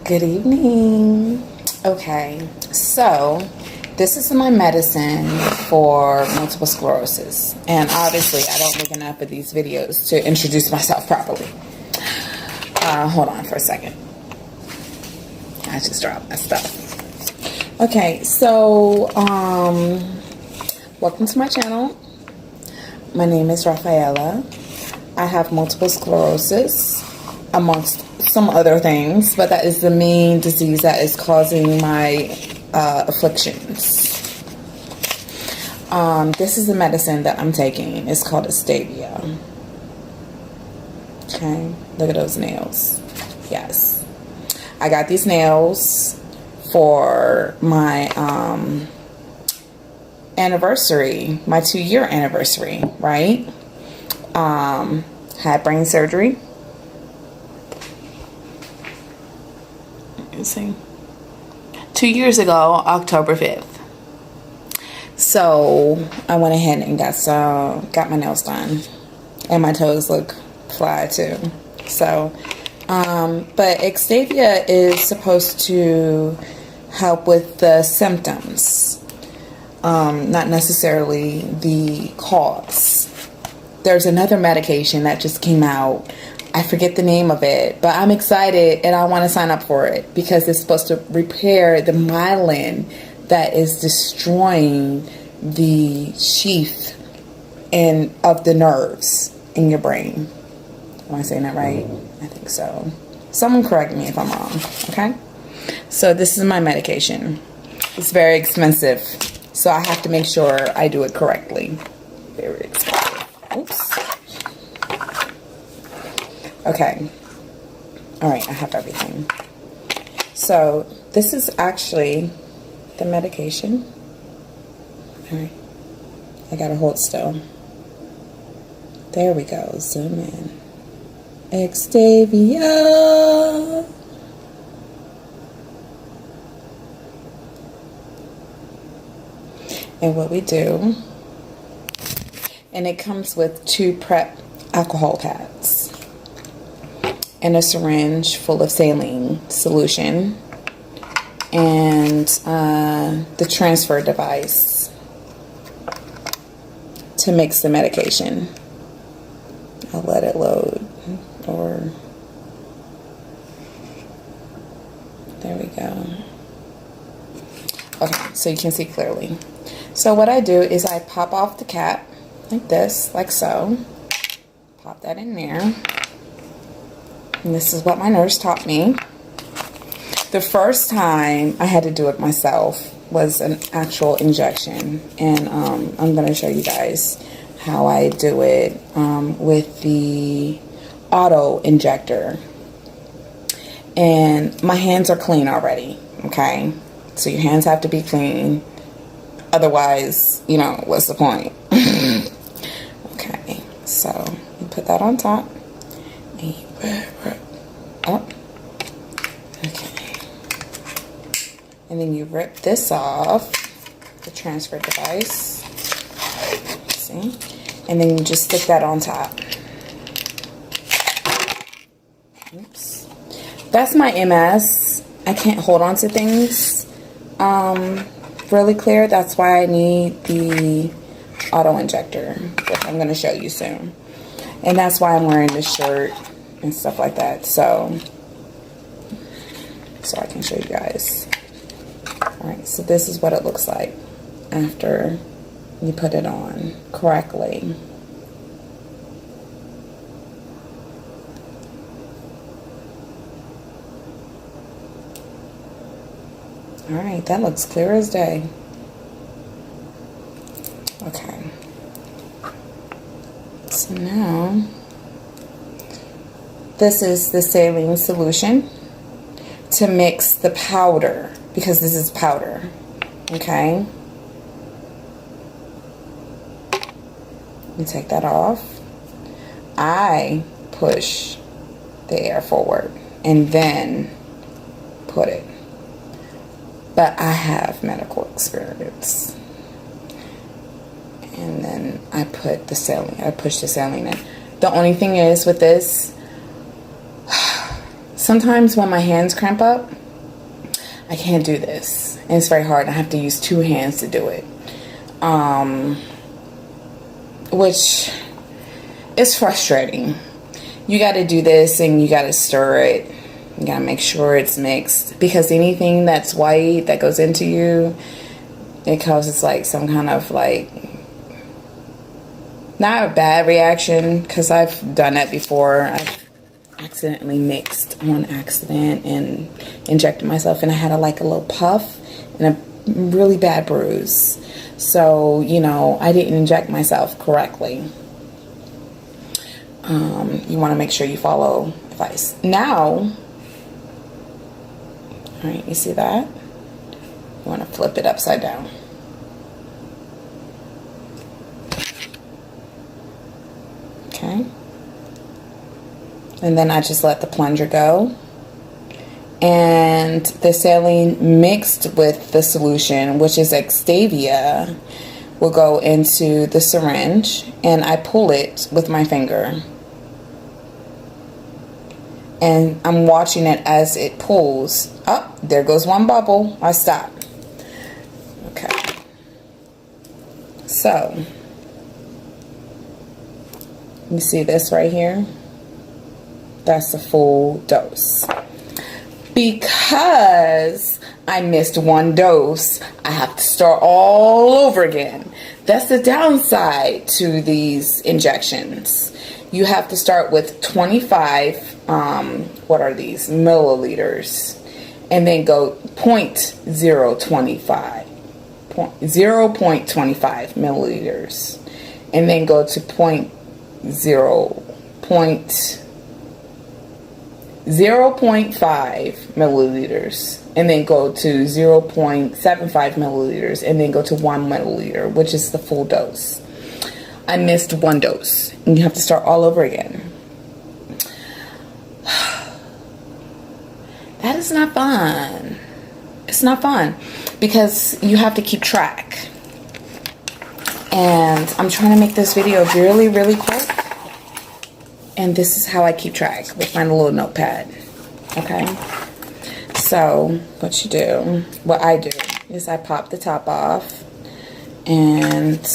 Good evening. Okay, so this is my medicine for multiple sclerosis, and obviously I don't make enough of these videos to introduce myself properly. Hold on for a second. I just dropped my stuff. Okay, so welcome to my channel. My name is Rafaela. I have multiple sclerosis, amongst some other things, but that is the main disease that is causing my afflictions. This is the medicine that I'm taking. It's called Extavia. Okay, look at those nails. Yes, I got these nails for my anniversary, my 2-year anniversary, right? Had brain surgery. See, 2 years ago, October 5th. So I went ahead and got my nails done, and my toes look fly too. So, but Extavia is supposed to help with the symptoms, not necessarily the cause. There's another medication that just came out. I forget the name of it, but I'm excited and I want to sign up for it because it's supposed to repair the myelin that is destroying the sheath of the nerves in your brain. Am I saying that right? I think so. Someone correct me if I'm wrong, okay? So this is my medication. It's very expensive, so I have to make sure I do it correctly. Very expensive. Oops. Okay. All right, I have everything. So this is actually the medication. All right. I gotta hold still. There we go. Zoom in. Extavia. And what we do, and it comes with 2 prep alcohol pads and a syringe full of saline solution and the transfer device to mix the medication. I'll let it load, or there we go. Okay, so you can see clearly. So what I do is I pop off the cap like this, like so. Pop that in there. And this is what my nurse taught me. The first time I had to do it myself was an actual injection. And I'm going to show you guys how I do it with the auto-injector. And my hands are clean already, okay? So your hands have to be clean. Otherwise, you know, what's the point? Okay, so you put that on top. And you rip up. Okay. And then you rip this off, the transfer device. See? And then you just stick that on top. Oops. That's my MS. I can't hold on to things really clear. That's why I need the auto-injector, which I'm going to show you soon. And that's why I'm wearing this shirt and stuff like that, so I can show you guys. Alright, so this is what it looks like after you put it on correctly. Alright, that looks clear as day. Okay. So now, this is the saline solution to mix the powder, because this is powder, okay? You take that off. I push the air forward and then put it. But I have medical experience. and then I put the saline, I push the saline in. The only thing is with this, sometimes when my hands cramp up, I can't do this. And it's very hard. I have to use 2 hands to do it. Which is frustrating. You got to do this and you got to stir it. You got to make sure it's mixed. Because anything that's white that goes into you, it causes like some kind of like, not a bad reaction, because I've done that before. I've accidentally mixed on accident and injected myself, and I had like a little puff and a really bad bruise. So, you know, I didn't inject myself correctly. You want to make sure you follow advice. Now, all right, you see that? You want to flip it upside down. Okay. And then I just let the plunger go. And the saline mixed with the solution, which is Extavia, will go into the syringe, and I pull it with my finger. And I'm watching it as it pulls. Oh, there goes one bubble. I stop. Okay. So, you see this right here? That's the full dose. Because I missed 1 dose, I have to start all over again. That's the downside to these injections. You have to start with 25, what are these, milliliters, and then go 0.025 milliliters, and then go to 0.5 milliliters, and then go to 0.75 milliliters, and then go to 1 milliliter, which is the full dose. I missed 1 dose, and you have to start all over again. That is not fun. It's not fun because you have to keep track. And I'm trying to make this video really, really quick. And this is how I keep track with my little notepad. Okay? So, what I do is I pop the top off. And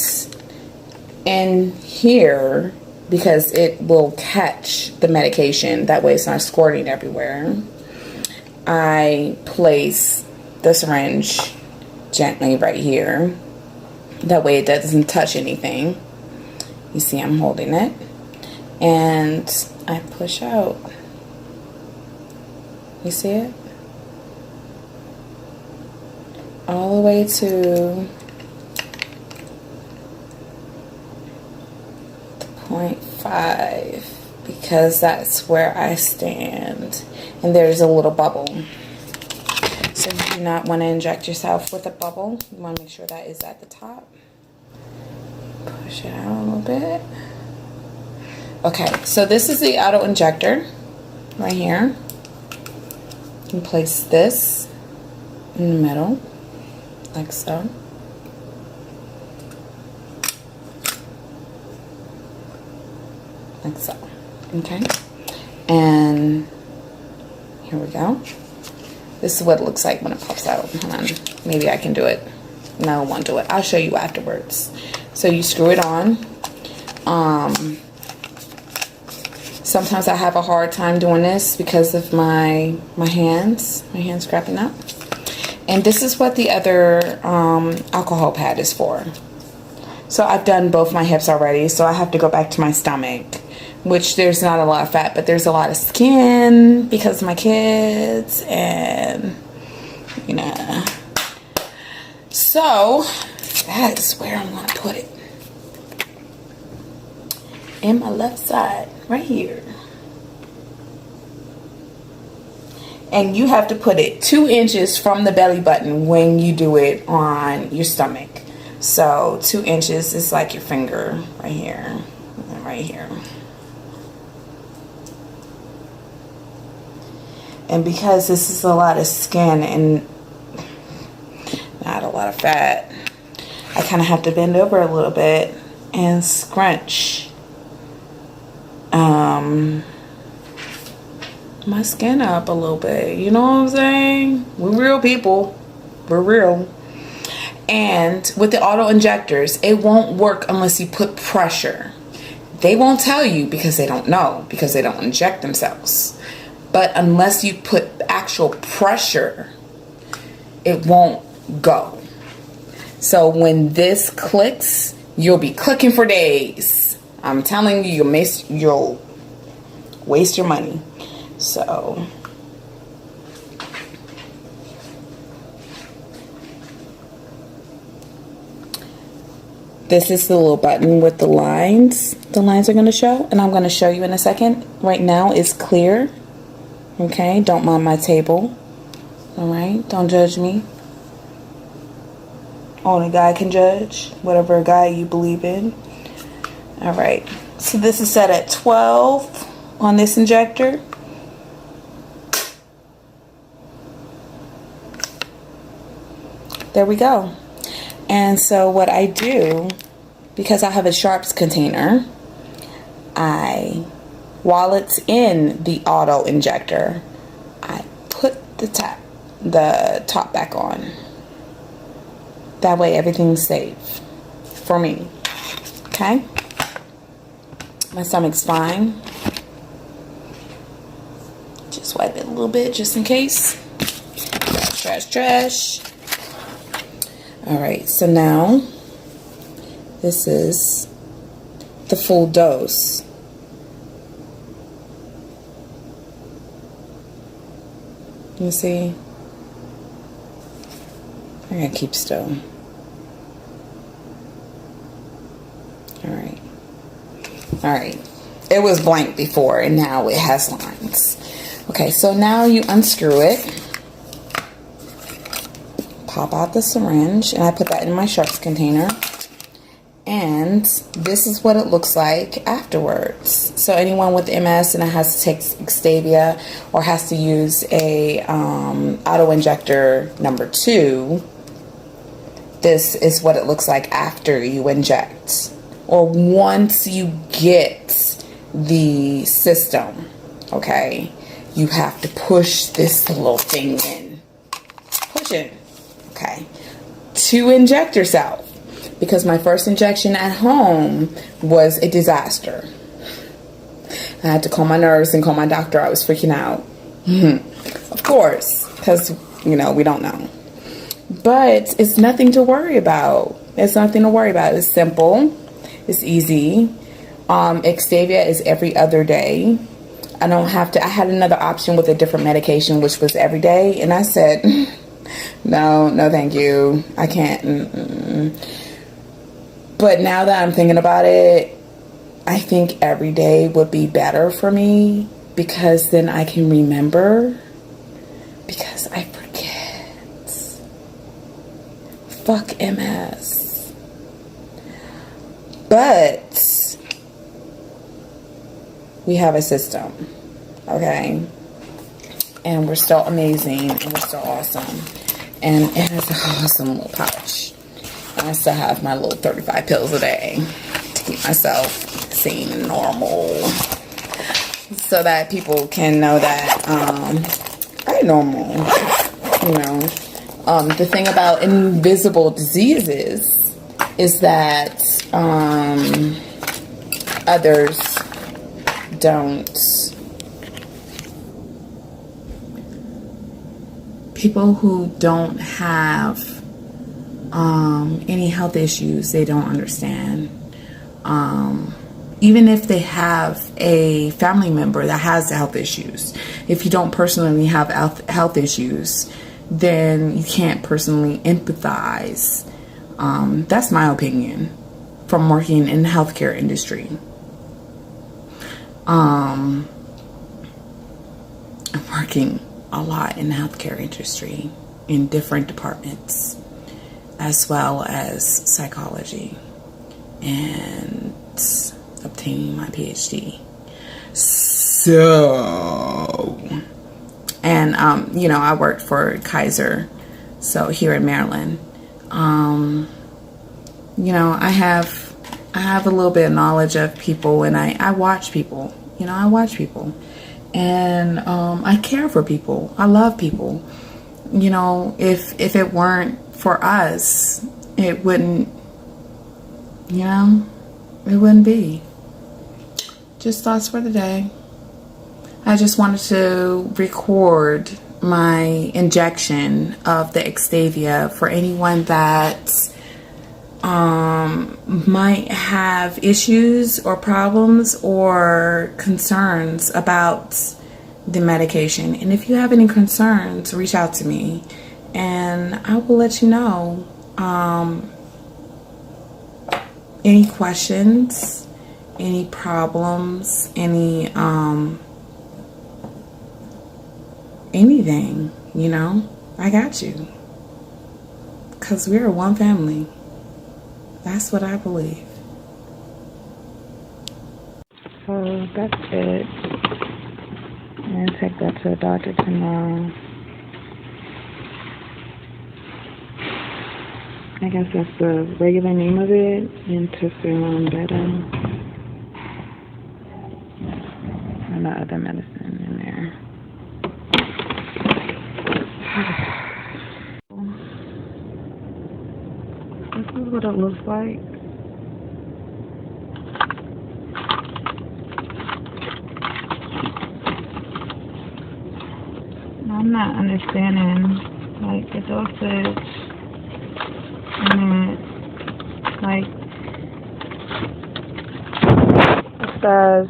in here, because it will catch the medication, that way it's not squirting everywhere, I place the syringe gently right here. That way it doesn't touch anything. You see I'm holding it. And I push out. You see it? All the way to the 0.5, because that's where I stand. And there's a little bubble. So you do not want to inject yourself with a bubble. You want to make sure that is at the top. Push it out a little bit. Okay, so this is the auto-injector right here. You can place this in the middle, like so. Like so. Okay. And here we go. This is what it looks like when it pops out. Hold on. Maybe I can do it. No, I won't do it. I'll show you afterwards. So you screw it on. Sometimes I have a hard time doing this because of my hands. My hands cramping up. And this is what the other alcohol pad is for. So I've done both my hips already. So I have to go back to my stomach, which there's not a lot of fat, but there's a lot of skin because of my kids, and you know. So that is where I'm gonna put it. In my left side, right here. And you have to put it 2 inches from the belly button when you do it on your stomach. So 2 inches is like your finger right here and right here. And because this is a lot of skin and not a lot of fat, I kind of have to bend over a little bit and scrunch my skin up a little bit. You know what I'm saying? We're real people. We're real. And with the auto injectors, it won't work unless you put pressure. They won't tell you because they don't know, because they don't inject themselves. But unless you put actual pressure, it won't go. So when this clicks, you'll be clicking for days. I'm telling you, you'll waste your money. So this is the little button with the lines. The lines are going to show, and I'm going to show you in a second. Right now it's clear. Okay, don't mind my table. All right, don't judge me. Only God can judge, whatever God you believe in. All right, so this is set at 12 on this injector. There we go. And so what I do, because I have a sharps container, while it's in the auto injector, I put the top back on. That way everything's safe for me. Okay? My stomach's fine. Just wipe it a little bit just in case. Trash. Alright, so now this is the full dose. You see? I gotta keep still. Alright. It was blank before and now it has lines. Okay, so now you unscrew it. Pop out the syringe, and I put that in my sharps container, and this is what it looks like afterwards. So anyone with MS and has to take Extavia or has to use a auto-injector number 2, this is what it looks like after you inject, or once you get the system. Okay, you have to push this little thing in. Push it. Okay, to inject yourself, because my first injection at home was a disaster. I had to call my nurse and call my doctor. I was freaking out. Of course, because, you know, we don't know. But it's nothing to worry about. It's nothing to worry about. It's simple. It's easy. Extavia is every other day. I don't have to. I had another option with a different medication, which was every day. And I said, no, thank you. I can't. But now that I'm thinking about it, I think every day would be better for me, because then I can remember, because I forget. Fuck MS. But we have a system, okay? And we're still amazing, and we're still awesome. And it has an awesome little pouch. And I still have my little 35 pills a day to keep myself sane and normal, so that people can know that I'm normal. You know, the thing about invisible diseases is that others don't. People who don't have any health issues, they don't understand. Even if they have a family member that has health issues, if you don't personally have health issues, then you can't personally empathize. That's my opinion from working in the healthcare industry. I'm working a lot in the healthcare industry in different departments, as well as psychology, and obtaining my PhD. So, and you know, I worked for Kaiser, so here in Maryland. You know, I have a little bit of knowledge of people, and I watch people. You know, I watch people, and I care for people. I love people. You know, if it weren't for us, it wouldn't. You know, it wouldn't be. Just thoughts for the day. I just wanted to record my injection of the Extavia for anyone that might have issues or problems or concerns about the medication. And if you have any concerns, reach out to me and I will let you know. Any questions, any problems, anything, you know, I got you. 'Cause we're one family. That's what I believe. So that's it. I'm gonna take that to the doctor tomorrow. I guess that's the regular name of it, and to feel better. And the other medicine in there. This is what it looks like. I'm not understanding, like, the dosage. And like, it says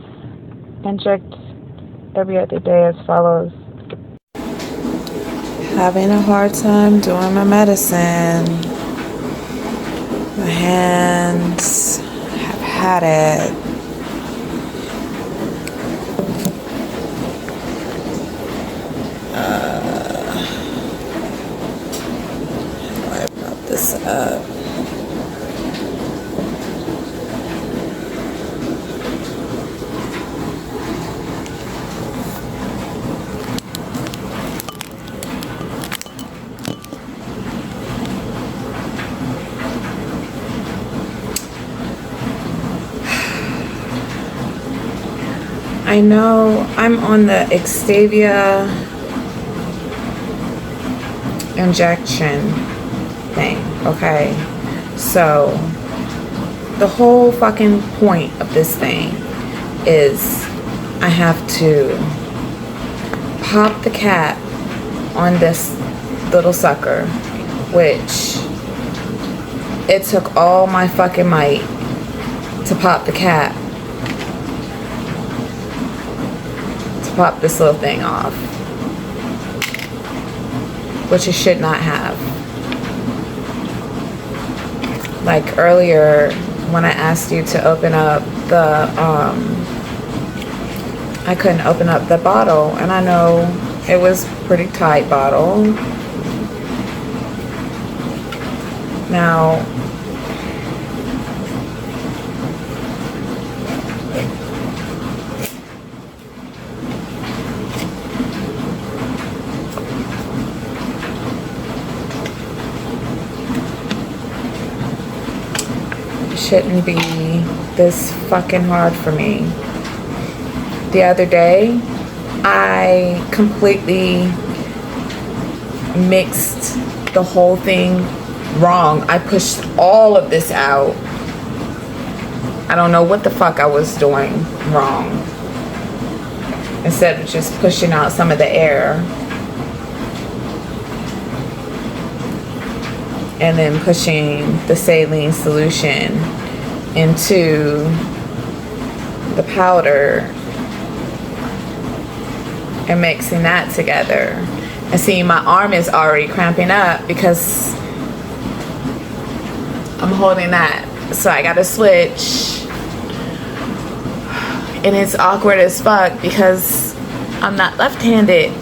inject every other day as follows. Having a hard time doing my medicine. My hands have had it. I brought this up. I know I'm on the Extavia injection thing, okay? So the whole fucking point of this thing is I have to pop the cap on this little sucker, which it took all my fucking might to pop the cap, to pop this little thing off, which it should not have. Like earlier when I asked you to open up the I couldn't open up the bottle, and I know it was pretty tight bottle. Now it shouldn't be this fucking hard for me. The other day, I completely mixed the whole thing wrong. I pushed all of this out. I don't know what the fuck I was doing wrong. Instead of just pushing out some of the air and then pushing the saline solution into the powder and mixing that together. And see, my arm is already cramping up because I'm holding that. So I gotta switch. And it's awkward as fuck because I'm not left-handed.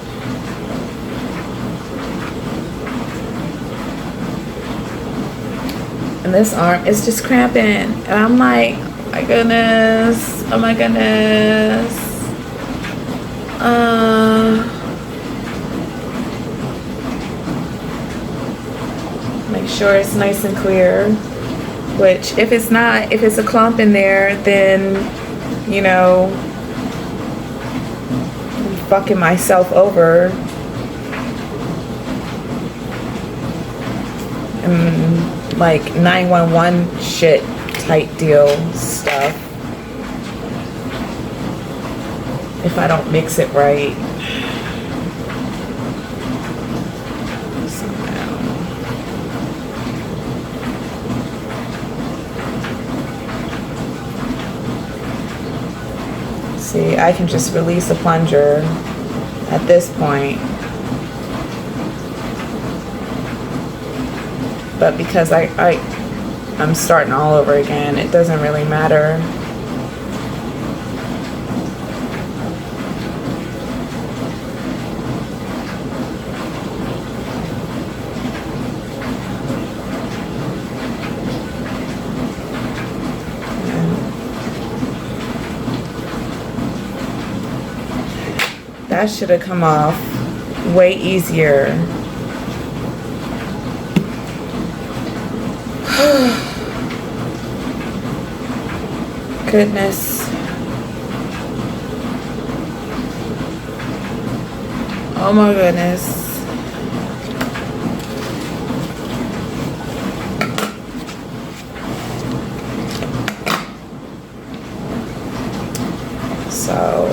And this arm is just cramping. And I'm like, oh my goodness. Oh my goodness. Make sure it's nice and clear. Which, if it's not, if it's a clump in there, then, you know, I'm fucking myself over. And like 911 shit type deal stuff. If I don't mix it right. See, I can just release the plunger at this point. But because I'm starting all over again, it doesn't really matter. That should have come off way easier. Goodness. Oh my goodness. So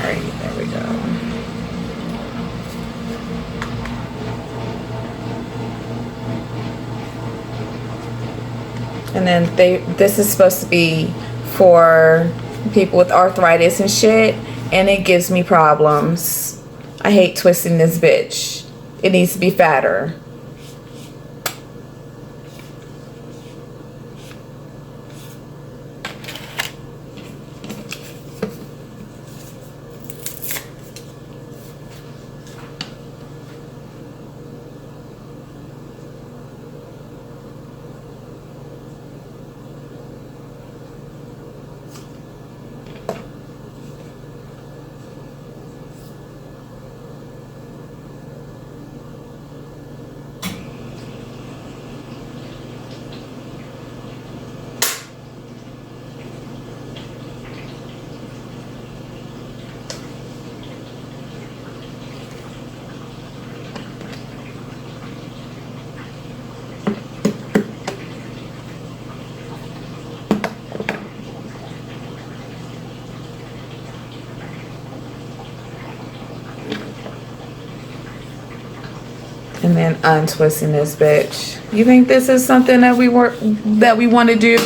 there we go. And then this is supposed to be for people with arthritis and shit, and it gives me problems. I hate twisting this bitch. It needs to be fatter. And then untwisting this bitch. You think this is something that we want to do?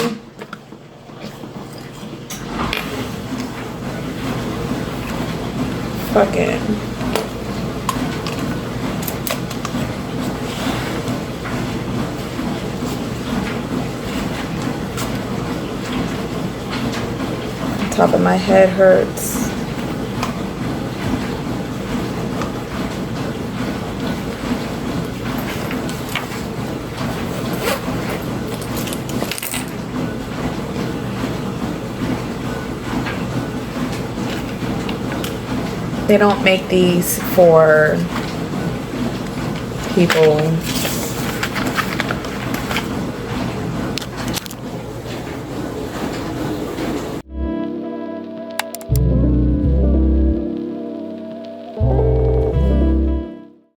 Fuck it. Top of my head hurts. They don't make these for people